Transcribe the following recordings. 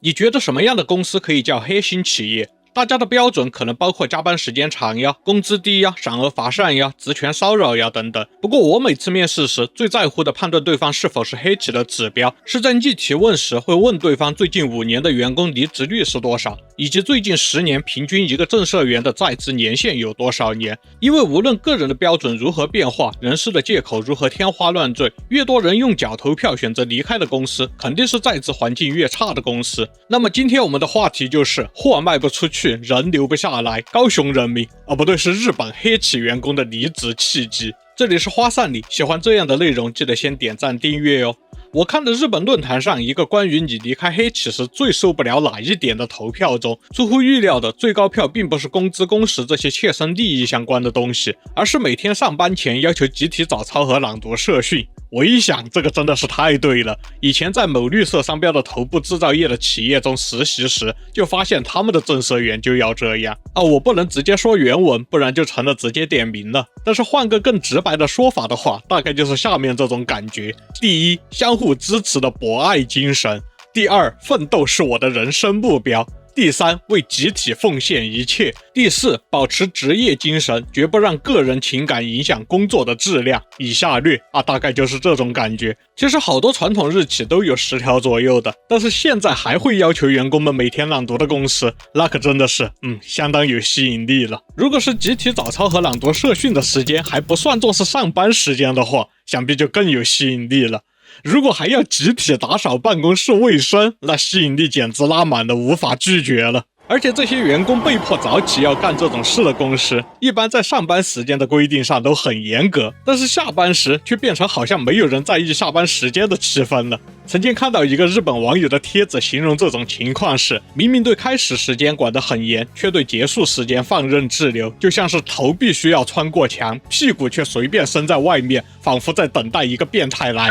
你觉得什么样的公司可以叫黑心企业？大家的标准可能包括加班时间长呀、工资低呀、赏恶罚善呀、职权骚扰呀等等。不过我每次面试时最在乎的判断对方是否是黑企的指标，是在逆提问时会问对方最近5年的员工离职率是多少，以及最近10年平均一个正社员的在职年限有多少年。因为无论个人的标准如何变化，人事的借口如何天花乱坠，越多人用脚投票选择离开的公司，肯定是在职环境越差的公司。那么今天我们的话题就是货卖不出去，人留不下来，高雄人民不对，是日本黑企员工的离职契机。这里是花散里，喜欢这样的内容记得先点赞订阅哦。我看的日本论坛上一个关于你离开黑企时最受不了哪一点的投票中，出乎预料的最高票并不是工资工时这些切身利益相关的东西，而是每天上班前要求集体早操和朗读社训。我一想，这个真的是太对了。以前在某绿色商标的头部制造业的企业中实习时，就发现他们的正社员就要这样我不能直接说原文，不然就成了直接点名了。但是换个更直白的说法的话，大概就是下面这种感觉：第一，相互支持的博爱精神；第二，奋斗是我的人生目标；第三，为集体奉献一切；第四，保持职业精神，绝不让个人情感影响工作的质量。以下略大概就是这种感觉。其实好多传统日企都有10条左右的，但是现在还会要求员工们每天朗读的公司，那可真的是相当有吸引力了。如果是集体早操和朗读社训的时间还不算作是上班时间的话，想必就更有吸引力了。如果还要集体打扫办公室卫生，那吸引力简直拉满了，无法拒绝了。而且这些员工被迫早起要干这种事的公司，一般在上班时间的规定上都很严格，但是下班时却变成好像没有人在意下班时间的气氛了。曾经看到一个日本网友的帖子，形容这种情况是：明明对开始时间管得很严，却对结束时间放任自流，就像是头必须要穿过墙，屁股却随便伸在外面，仿佛在等待一个变态来。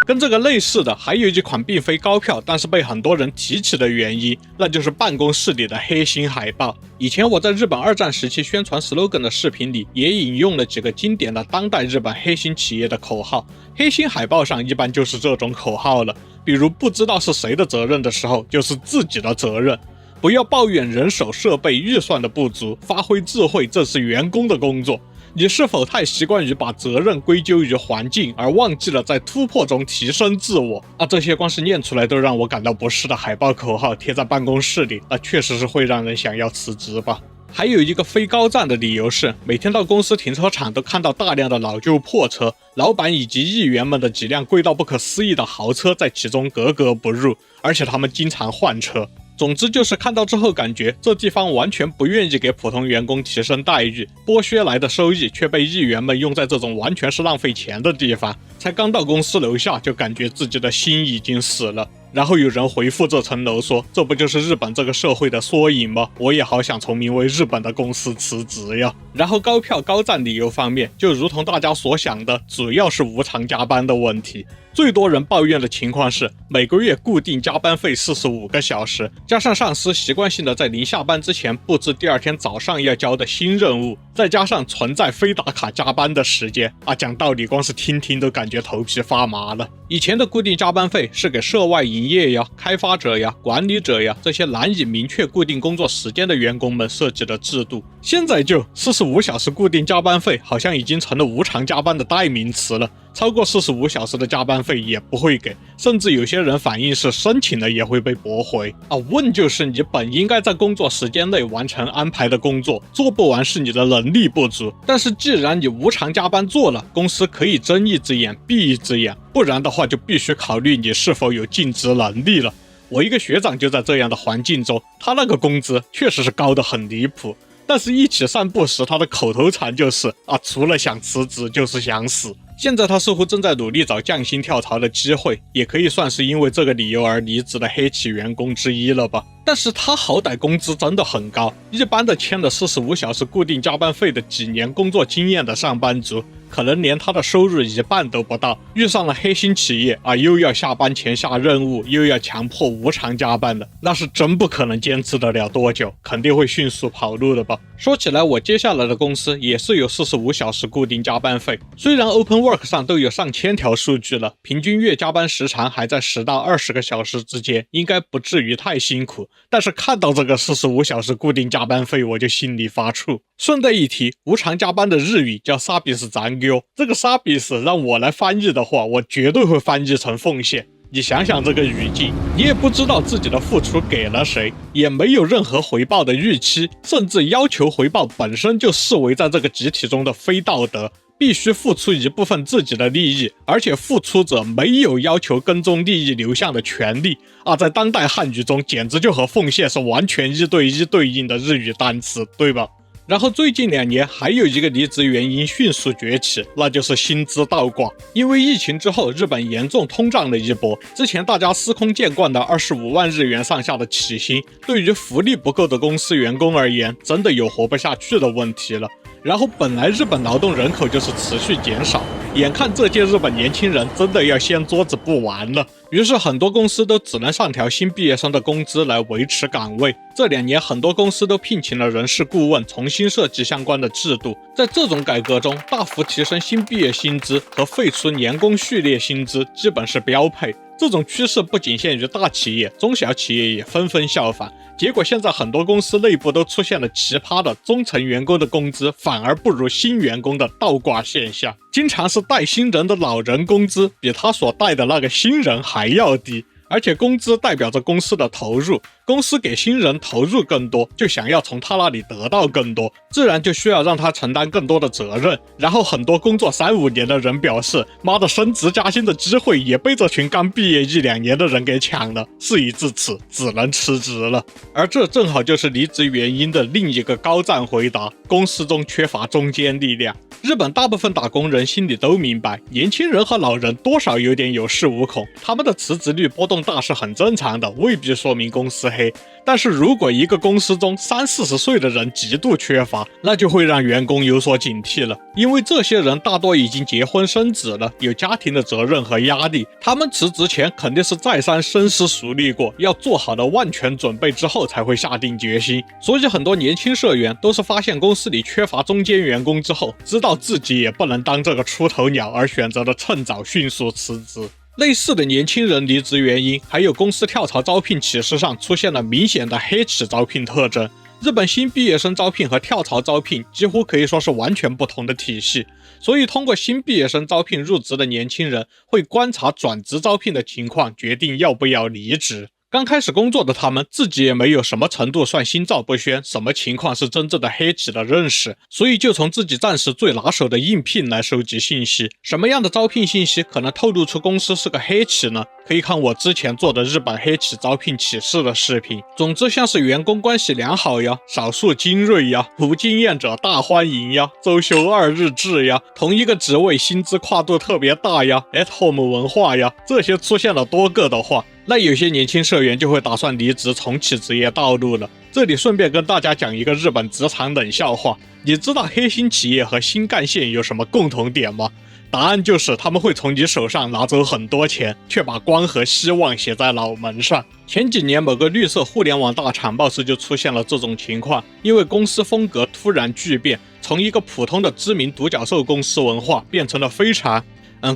跟这个类似的还有一款并非高票但是被很多人提起的原因，那就是办公室里的黑心海报。以前我在日本2战时期宣传 slogan 的视频里也引用了几个经典的当代日本黑心企业的口号，黑心海报上一般就是这种口号了，比如不知道是谁的责任的时候就是自己的责任，不要抱怨人手设备预算的不足，发挥智慧这是员工的工作。你是否太习惯于把责任归咎于环境，而忘记了在突破中提升自我这些光是念出来都让我感到不适的海报口号贴在办公室里，确实是会让人想要辞职吧。还有一个非高赞的理由是，每天到公司停车场都看到大量的老旧破车，老板以及议员们的几辆贵到不可思议的豪车在其中格格不入，而且他们经常换车。总之就是看到之后感觉这地方完全不愿意给普通员工提升待遇，剥削来的收益却被议员们用在这种完全是浪费钱的地方。才刚到公司楼下就感觉自己的心已经死了。然后有人回复这层楼说，这不就是日本这个社会的缩影吗？我也好想从名为日本的公司辞职呀。然后高票高赞理由方面，就如同大家所想的，主要是无偿加班的问题。最多人抱怨的情况是，每个月固定加班费45个小时，加上上司习惯性的在临下班之前布置第二天早上要交的新任务，再加上存在非打卡加班的时间讲道理光是听听都感觉头皮发麻了。以前的固定加班费是给涉外营业呀、开发者呀、管理者呀这些难以明确固定工作时间的员工们设计的制度，现在就45小时固定加班费好像已经成了无偿加班的代名词了。超过45小时的加班费也不会给，甚至有些人反映是申请了也会被驳回问就是你本应该在工作时间内完成安排的工作，做不完是你的能力不足，但是既然你无偿加班做了，公司可以睁一只眼闭一只眼，不然的话就必须考虑你是否有尽职能力了。我一个学长就在这样的环境中，他那个工资确实是高得很离谱，但是一起散步时他的口头禅就是除了想辞职就是想死。现在他似乎正在努力找降薪跳槽的机会，也可以算是因为这个理由而离职的黑企员工之一了吧。但是他好歹工资真的很高，一般的签了45小时固定加班费的几年工作经验的上班族，可能连他的收入一半都不到，遇上了黑心企业又要下班前下任务，又要强迫无偿加班的，那是真不可能坚持得了多久，肯定会迅速跑路的吧。说起来我接下来的公司也是有45小时固定加班费，虽然 Open Upwork 上都有上千条数据了，平均月加班时长还在10到20个小时之间，应该不至于太辛苦。但是看到这个45小时固定加班费，我就心里发怵。顺带一提，无偿加班的日语叫サービス残業，这个サービス让我来翻译的话，我绝对会翻译成奉献。你想想这个语境，你也不知道自己的付出给了谁，也没有任何回报的预期，甚至要求回报本身就视为在这个集体中的非道德，必须付出一部分自己的利益，而且付出者没有要求跟踪利益流向的权利啊！在当代汉语中，简直就和奉献是完全1对1对应的日语单词，对吧？然后最近2年还有一个离职原因迅速崛起，那就是薪资倒挂。因为疫情之后，日本严重通胀了一波，之前大家司空见惯的25万日元上下的起薪，对于福利不够的公司员工而言，真的有活不下去的问题了。然后本来日本劳动人口就是持续减少，眼看这届日本年轻人真的要掀桌子不玩了，于是很多公司都只能上调新毕业生的工资来维持岗位。这2年很多公司都聘请了人事顾问，重新设计相关的制度。在这种改革中，大幅提升新毕业薪资和废除年功序列薪资基本是标配。这种趋势不仅限于大企业，中小企业也纷纷效仿。结果现在很多公司内部都出现了奇葩的中层员工的工资反而不如新员工的倒挂现象，经常是带新人的老人工资比他所带的那个新人还要低。而且工资代表着公司的投入，公司给新人投入更多，就想要从他那里得到更多，自然就需要让他承担更多的责任。然后很多工作3-5年的人表示，妈的，升职加薪的机会也被这群刚毕业1-2年的人给抢了，事已至此，只能辞职了。而这正好就是离职原因的另一个高赞回答：公司中缺乏中坚力量。日本大部分打工人心里都明白，年轻人和老人多少有点有恃无恐，他们的辞职率波动大是很正常的，未必说明公司黑。但是如果一个公司中30-40岁的人极度缺乏，那就会让员工有所警惕了，因为这些人大多已经结婚生子了，有家庭的责任和压力，他们辞职前肯定是再三深思熟虑过，要做好的万全准备之后才会下定决心。所以很多年轻社员都是发现公司里缺乏中坚员工之后，知道自己也不能当这个出头鸟，而选择了趁早迅速辞职。类似的年轻人离职原因，还有公司跳槽招聘启事上出现了明显的黑企招聘特征。日本新毕业生招聘和跳槽招聘几乎可以说是完全不同的体系，所以通过新毕业生招聘入职的年轻人会观察转职招聘的情况，决定要不要离职。刚开始工作的他们自己也没有什么程度算心照不宣，什么情况是真正的黑企的认识，所以就从自己暂时最拿手的应聘来收集信息。什么样的招聘信息可能透露出公司是个黑企呢？可以看我之前做的日本黑企招聘启事的视频。总之像是员工关系良好呀，少数精锐呀，无经验者大欢迎呀，周休2日制呀，同一个职位薪资跨度特别大呀， at home 文化呀，这些出现了多个的话，那有些年轻社员就会打算离职重启职业道路了。这里顺便跟大家讲一个日本职场冷笑话，你知道黑心企业和新干线有什么共同点吗？答案就是他们会从你手上拿走很多钱，却把光和希望写在脑门上。前几年某个绿色互联网大厂貌似就出现了这种情况，因为公司风格突然巨变，从一个普通的知名独角兽公司文化变成了非常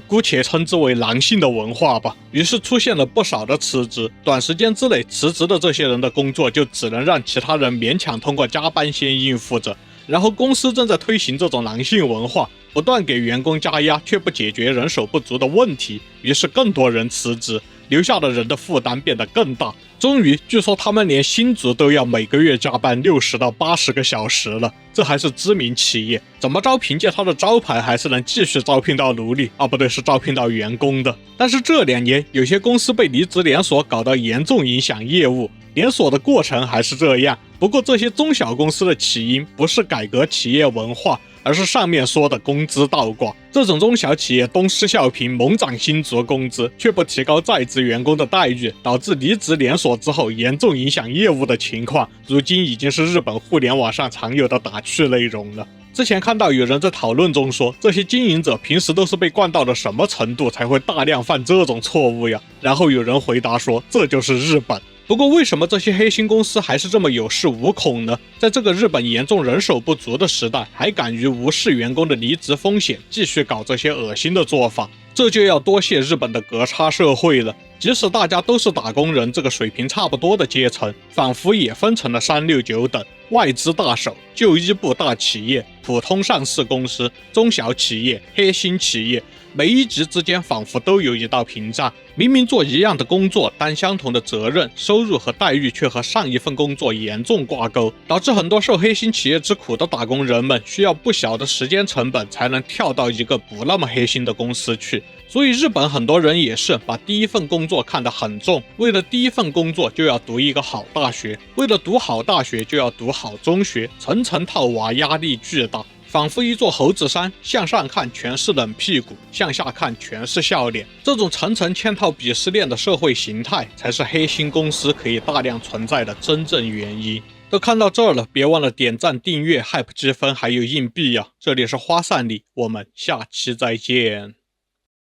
姑且称之为狼性的文化吧。于是出现了不少的辞职，短时间之内辞职的这些人的工作就只能让其他人勉强通过加班先应付着。然后公司正在推行这种狼性文化，不断给员工加压，却不解决人手不足的问题，于是更多人辞职，留下的人的负担变得更大。终于，据说他们连新卒都要每个月加班60到80个小时了，这还是知名企业，怎么着凭借他的招牌还是能继续招聘到奴隶啊，不对，是招聘到员工的。但是这2年，有些公司被离职连锁搞到严重影响业务，连锁的过程还是这样。不过这些中小公司的起因不是改革企业文化，而是上面说的工资倒挂。这种中小企业东施效颦，猛涨新卒工资，却不提高在职员工的待遇，导致离职连锁之后严重影响业务的情况，如今已经是日本互联网上常有的打趣内容了。之前看到有人在讨论中说，这些经营者平时都是被惯到了什么程度才会大量犯这种错误呀？然后有人回答说，这就是日本。不过，为什么这些黑心公司还是这么有恃无恐呢？在这个日本严重人手不足的时代，还敢于无视员工的离职风险，继续搞这些恶心的做法，这就要多谢日本的格差社会了。即使大家都是打工人，这个水平差不多的阶层，仿佛也分成了3、6、9等：外资大手、就医部大企业、普通上市公司、中小企业、黑心企业。每一级之间仿佛都有一道屏障，明明做一样的工作，担相同的责任，收入和待遇却和上一份工作严重挂钩，导致很多受黑心企业之苦的打工人们需要不小的时间成本才能跳到一个不那么黑心的公司去。所以日本很多人也是把第一份工作看得很重，为了第一份工作就要读一个好大学，为了读好大学就要读好中学，层层套娃，压力巨大。仿佛一座猴子山，向上看全是冷屁股，向下看全是笑脸。这种层层嵌套鄙视链的社会形态，才是黑心公司可以大量存在的真正原因。都看到这儿了，别忘了点赞、订阅、hype积分还有硬币呀！这里是花散里，我们下期再见。